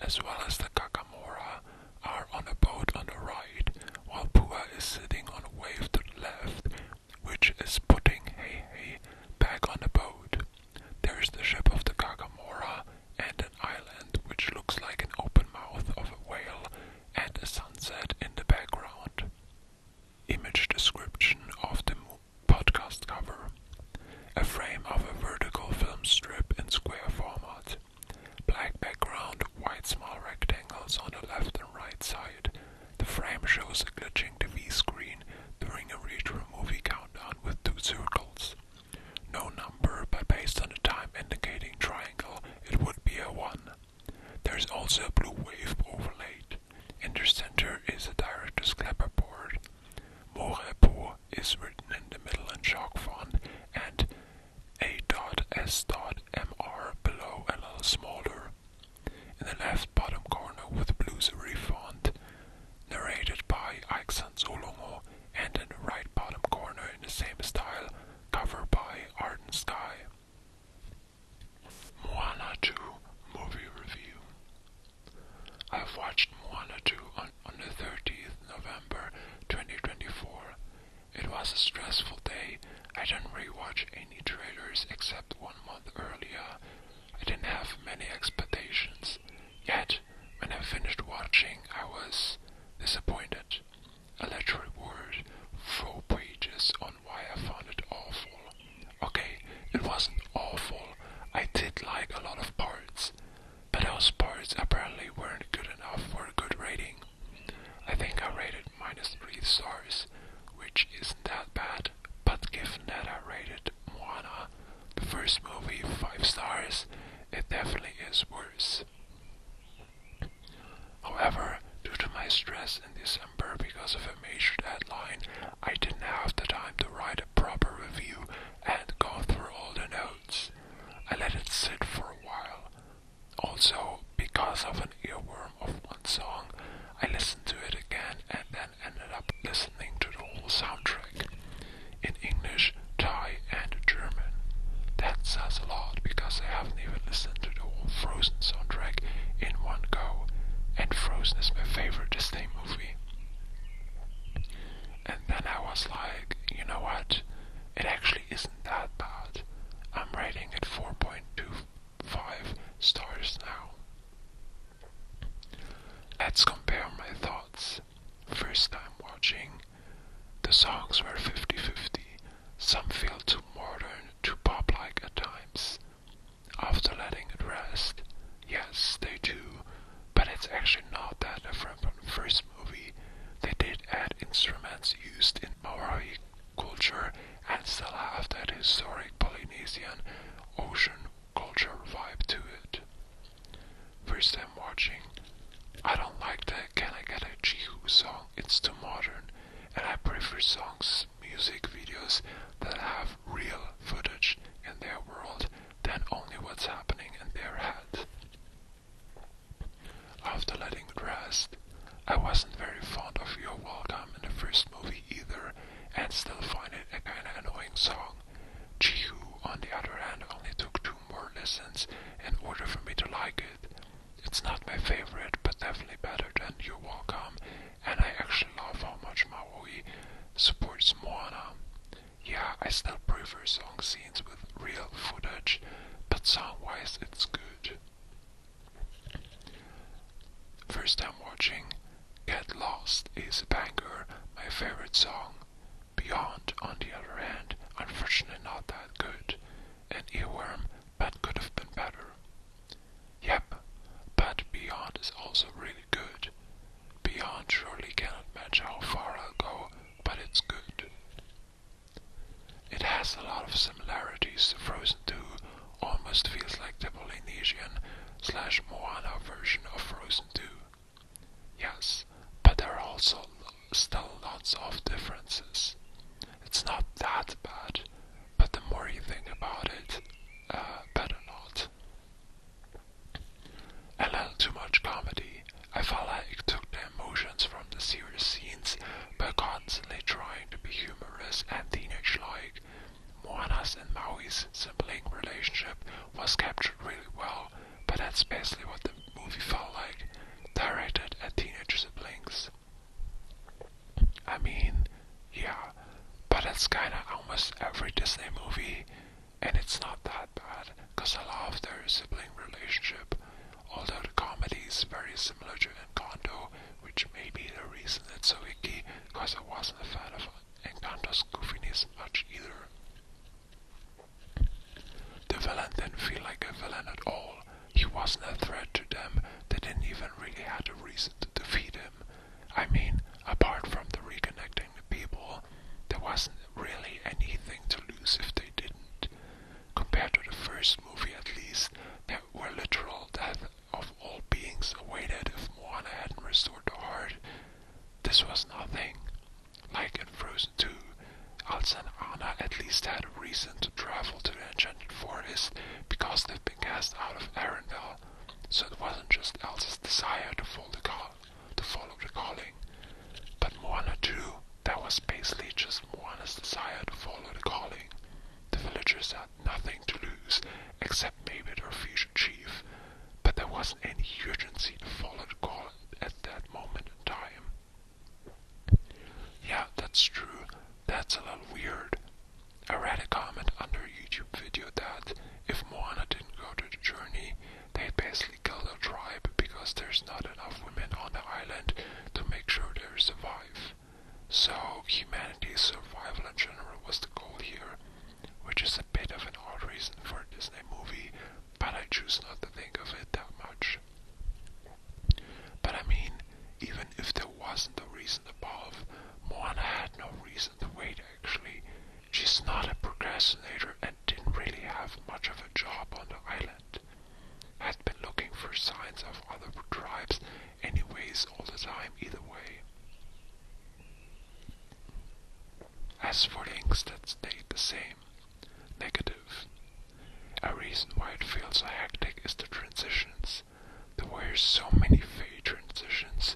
as well as the Kakamora, are on a boat on the right, while Pua is sitting on a wave to the left, which is putting Hey Hey back on the boat. There is the ship of the Kakamora and an island which looks like an open mouth of a whale and a sunset in the background. Image description of the podcast cover. A frame of a vertical film strip in square format. Black background, white small rectangles on the left and right side. The frame shows a glitching TV screen during a retro movie countdown with 2 circles. No number, but based on the time indicating triangle, it would be a 1. There's also a blue wave overlaid. In the center is a director's clapperboard. MoRePo is written in the middle in chalk font and A.S.MR below a little smaller. In the left bottom corner with blue serif font, narrated by Ayxan Solongo, and in the right bottom corner in the same style, cover by Ardent Sky. Moana 2 movie review. I've watched Moana 2 on the 30th November 2024. It was a stressful day. I didn't rewatch any trailers except 1 month earlier. I didn't have many expectations. Yet, when I finished watching, I was disappointed. A literary word, 4 pages on why I found it awful. Okay, it wasn't awful. I did like a lot of parts, but those parts apparently weren't good enough for a good rating. I think I rated -3 stars, which isn't that bad, but given that I rated Moana, the first movie, 5 stars, it definitely is worse. However, due to my stress in December because of a major deadline, I didn't have the time to write a proper review and go through all the notes. I let it sit for a while. Also, because of an earworm of one song, I listened to it again and then ended up listening to the whole soundtrack in English, Thai, and German. That says a lot because I haven't even listened to the whole Frozen soundtrack in one go, and Frozen is my favorite Disney movie. And then I was like, you know what, it actually isn't that bad. I'm rating it 4.25 stars now. Let's compare my thoughts. First time watching, the songs were 50-50. Some feel too modern, too pop-like at times. After letting it rest, yes, they do, but it's actually not that different from the first movie. They did add instruments used in Maori culture and still have that historic Polynesian ocean culture vibe to it. First time watching, I don't like the Can I Get a Chee-hoo song, it's too modern, and I prefer songs, music videos that have real footage in their world than only what's happening in their head. After letting it rest, I wasn't very fond of You're Welcome in the first movie either, and still find it a kinda annoying song. Chee-hoo, on the other hand, only took 2 more listens in order for me to like it. It's not my favorite, but definitely better than You're Welcome, and I actually love how much Maui supports Moana. Yeah, I still prefer song scenes with real footage, but song-wise it's good. First time watching, Get Lost is a banger, my favorite song. Beyond, on the other hand, unfortunately not that good. An earworm, but could have been better. Yep, but Beyond is also really good. Beyond surely cannot match how far I'll go, but it's good. It has a lot of similarities to Frozen 2, almost feels like the Polynesian / Moana version of Frozen 2. Yes, but there are also still lots of differences. It's not that bad, but the more you think about it, better not. movie felt like, directed at teenage siblings. I mean, yeah, but that's kinda almost every Disney movie, and it's not that bad, cause I love their sibling relationship, although the comedy is very similar to Encanto, which may be the reason it's so icky, cause I wasn't a fan of Encanto's goofiness much either. The villain didn't feel like a villain at all. He wasn't a threat to them. They didn't even really have a reason to defeat him. I mean, apart from the reconnecting the people, there wasn't really anything to lose if they didn't. Compared to the first movie at least, there were literal death of all beings awaited if Moana hadn't restored the heart. This was nothing. Like in Frozen 2, Ayxan and Anna at least had a reason to travel to the Enchanted Forest because they've been cast out of Arendelle, so it wasn't just Elsa's desire to follow the calling. But Moana 2, that was basically just Moana's desire to follow the calling. The villagers had nothing to lose, except maybe their future chief, but there wasn't any urgency to follow the call at that moment in time. Yeah, that's true. That's a little weird. I read a comment under a YouTube video that if Moana didn't go to the journey, they'd basically kill the tribe because there's not enough women on the island to make sure they survive. So humanity's survival in general was the goal here, which is a bit of an odd reason for a Disney movie, but I choose not to think of it that much. But I mean, even if there wasn't a reason above, Moana had no reason to wait actually. She's not a procrastinator and didn't really have much of a job on the island. Had been looking for signs of other tribes anyways all the time either way. As for things that stayed the same, negative. A reason why it feels so hectic is the transitions. There were so many fade transitions,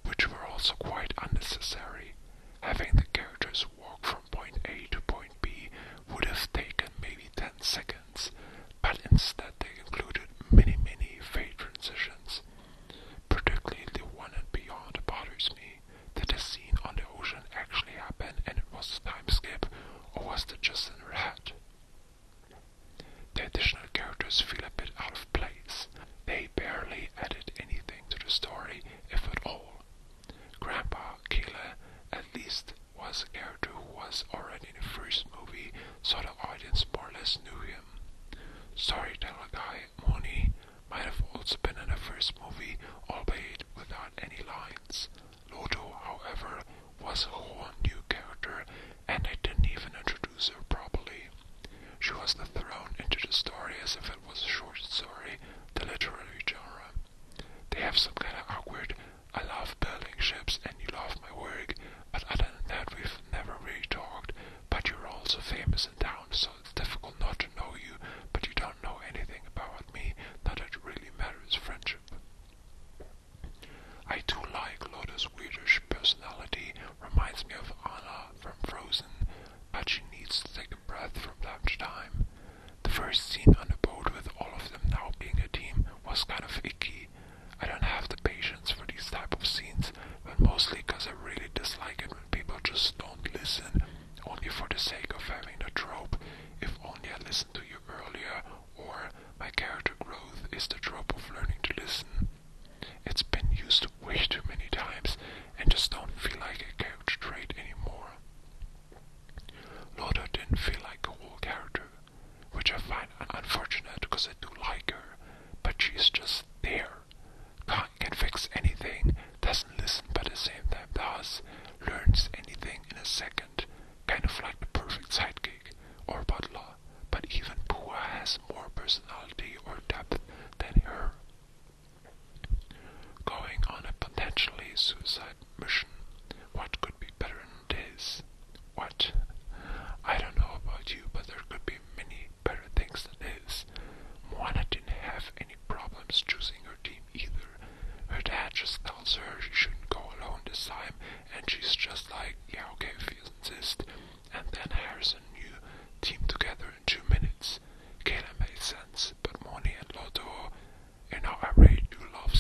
which were also quite unnecessary. Having the characters walk from point A to point B would have taken maybe 10 seconds, but instead they included many fade transitions. Particularly the one and beyond bothers me. Did the scene on the ocean actually happen and it was a time skip, or was it just in her head? The additional characters feel a bit out of place. They barely added anything to the story, if at all. Grandpa Kayla at least was a character who was already in the first movie, so the audience more or less knew him. Storyteller guy Moni might have also been in the first movie, albeit without any lines. Loto, however, was a whole new character, and they didn't even introduce her properly. She was thrown into the story as if it was a short story, the literary genre. They have some kind of awkward, I love building ships and you love my work, but other than that we've never really talked, but you're also famous in town, so it's difficult not to know you, but you don't know anything about me, not that it really matters friendship. I do like Lotta's weirdish personality, reminds me of Anna from Frozen, but she needs to take a breath from time to time. The first scene on the boat with all of them now being a team was kind of icky. I don't have the patience for these type of scenes, but mostly because I really dislike it when people just don't listen, only for the sake of having the trope, if only I listened to you earlier, or my character growth is the trope of learning to listen. It's been used way too many times, and just don't feel like a character trait anymore. Lotta didn't feel like a whole character, which I find unfortunate because I do like her, but she's just there. Can fix anything, doesn't listen but at the same time does, learns anything in a second, kind of like the perfect sidekick, or butler, but even Pua has more personality or depth than her. Going on a potentially suicide mission, what could be better than this? What? I don't know about you, but there could be many better things than this. Moana didn't have any problems choosing her team either. Her dad just tells her she shouldn't go alone this time, and she's just like, yeah, okay, if you insist, and then hires a new team together in 2 minutes. Kayla made sense, but Moni and Loto, I really do love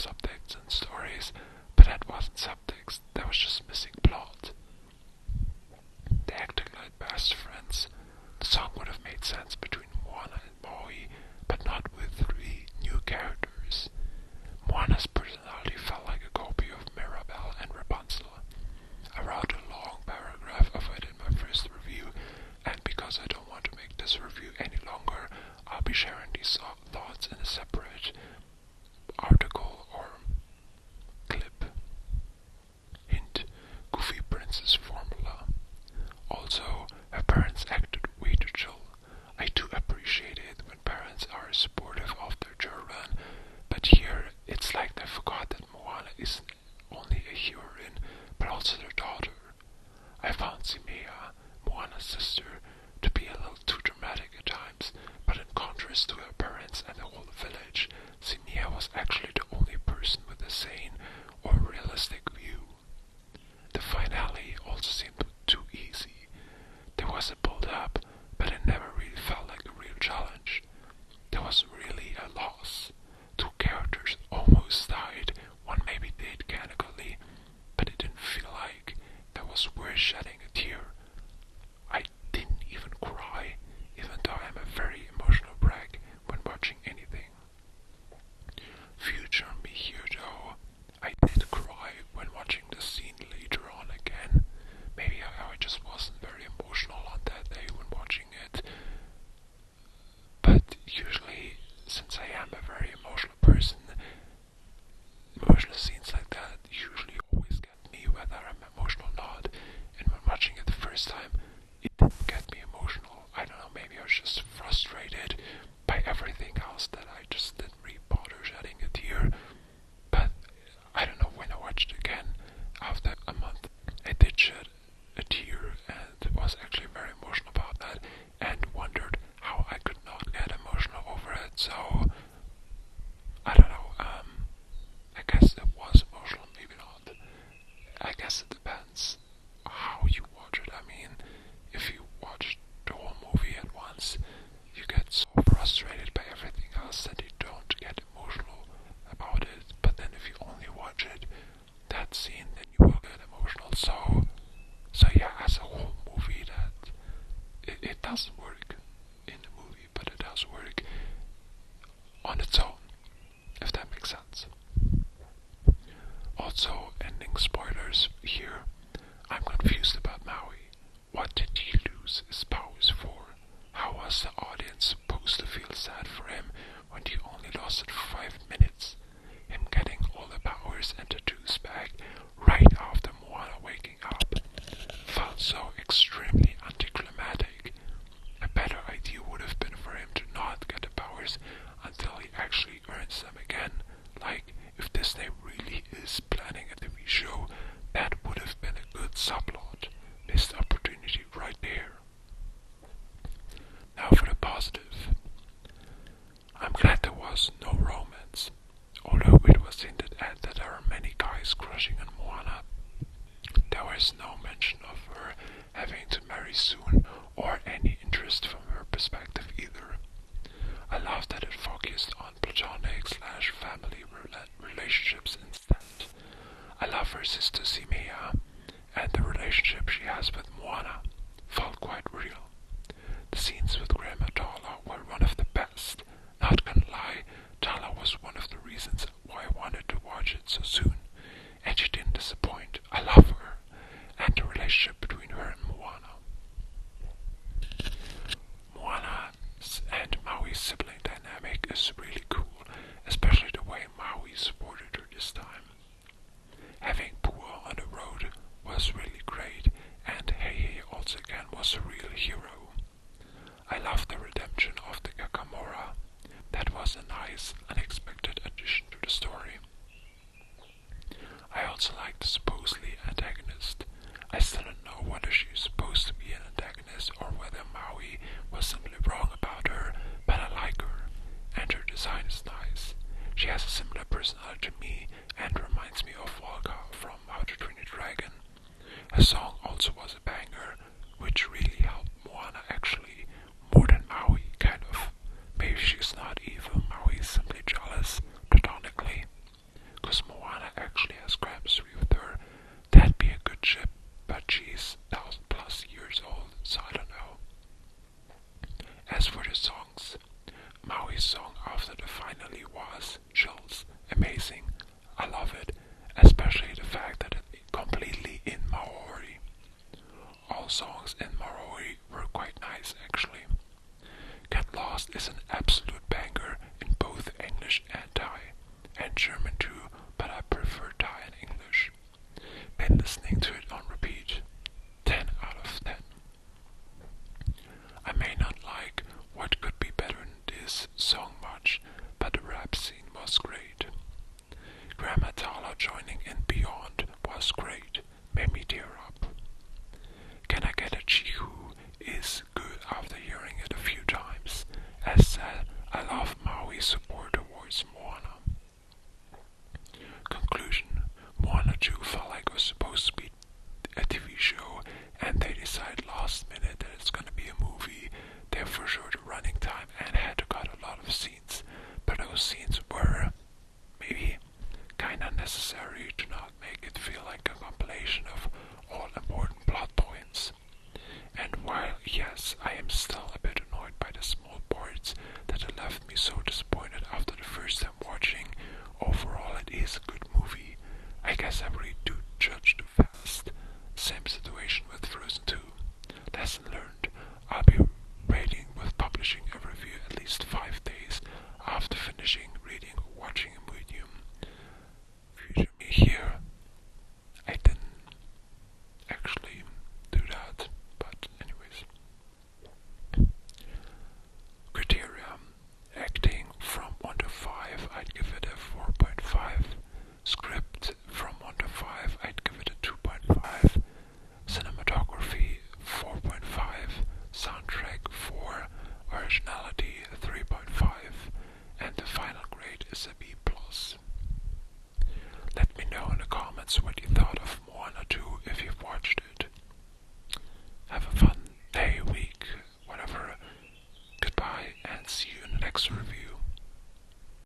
Moana isn't only a heroine, but also their daughter. I found Simea, Moana's sister, to be a little too dramatic at times, but in contrast to her parents and the whole village, Simea was actually the only person with a sane or realistic view. The finale also seemed too easy. There was a build-up, but it never really felt like a real challenge. There was really a loss. Two characters almost died, one maybe did canonically, but it didn't feel like that was worth shedding a tear. I didn't even cry, even though I'm a very emotional brag when watching anything. Future me here though, I did cry when watching the scene later on again. Maybe I just wasn't very emotional on that day when watching it. But usually, since I am a very emotional person, emotional scenes like that usually always get me whether I'm emotional or not. And when watching it the first time, it didn't get me emotional. I don't know, maybe I was just frustrated by everything else that I just didn't really bother shedding a tear. But I don't know, when I watched it again after a month, I did shed a tear and was actually very emotional about that and wondered how I could not get emotional over it. So I don't know, I guess it was emotional, maybe not. I guess it depends how you watch it. I mean, if you watch the whole movie at once, you get so frustrated by everything else that you don't get emotional about it. But then if you only watch it, that scene, then you will get emotional. So yeah, as a whole movie, that it doesn't work in the movie, but it does work on its own, if that makes sense. Also, ending spoilers here. I'm confused about Maui. What did he lose his powers for? How was the audience supposed to feel sad for him when he only lasted 5 minutes? Him getting all the powers and tattoos back right after Moana waking up felt so extremely anticlimactic. A better idea would have been for him to not get the powers until he actually earns them again. Like, if Disney really is planning a TV show, that would have been a good subplot. Missed opportunity right there. Now for the positive. I'm glad there was no romance. Although it was hinted at that there are many guys crushing on Moana, there was no mention of her having to marry soon or any interest from her perspective either. I love that it focused on platonic/family relationships instead. I love her sister Simea, and the relationship she has with Moana felt quite real. The scenes with Grandma Tala were one of the best. Not gonna lie, Tala was one of the reasons why I wanted to watch it so soon, and she didn't disappoint. I love her, and the relationship between her and Moana. Moana and Maui's sibling dynamic is really cool, especially the way Maui supported her this time. Having Pua on the road was really great, and Heihei also again was a real hero. I love the redemption of the Kakamora. That was a nice, unexpected addition to the story. I also like the supposedly antagonist. I still don't know whether she's supposed to be an antagonist or whether Maui was simply wrong about her, but I like her, and her design is nice. She has a similar personality to me and reminds me of Volga from How to Train Your Dragon. Her song also was a banger, which really helped Moana actually, more than Maui, kind of. Maybe she's not evil, Maui is simply jealous, platonically. Cause Moana actually has chemistry with her. That'd be a good ship, but she's 1,000+ years old, so I don't know. As for the songs, Maui's song after the finale was chills, amazing. I love it, especially the fact that it's completely in Maori. All songs in Maori were quite nice actually. Get Lost is an absolute banger in both English and Thai, and German too, but I prefer Thai and English. Been listening to it on repeat. 10 out of 10. I may not like What Could Be Better Than This song much, but the rap scene was great. Grandma Atala joining in Beyond was great, made me tear up. Can I Get a Chee-hoo is good after hearing it a few times. As said, I love Maui's support towards Moana. Conclusion: Moana 2 felt like it was supposed to be a TV show, and they decided last minute that it's gonna be a movie. They for sure the running time and had to cut a lot of scenes, but those scenes were maybe kinda necessary to not make it feel like a compilation of all important plot points. And while, yes, I am still a bit annoyed by the small parts that have left me so disappointed after the first time watching, overall it is a good movie. I guess I really do judge too fast. Same situation with Frozen 2. Lesson learned. I'll be rating with publishing a review at least 5 days after finishing reading or watching a medium. Future me here. I didn't actually do that, but anyways. Criteria: acting from 1 to 5, I'd give it a 4.5. Script from 1 to 5, I'd give it a 2.5. Cinematography 4.5. Soundtrack 4. Originality 3.5. And the final grade is a B+. Let me know in the comments what you thought of Moana 2 if you've watched it.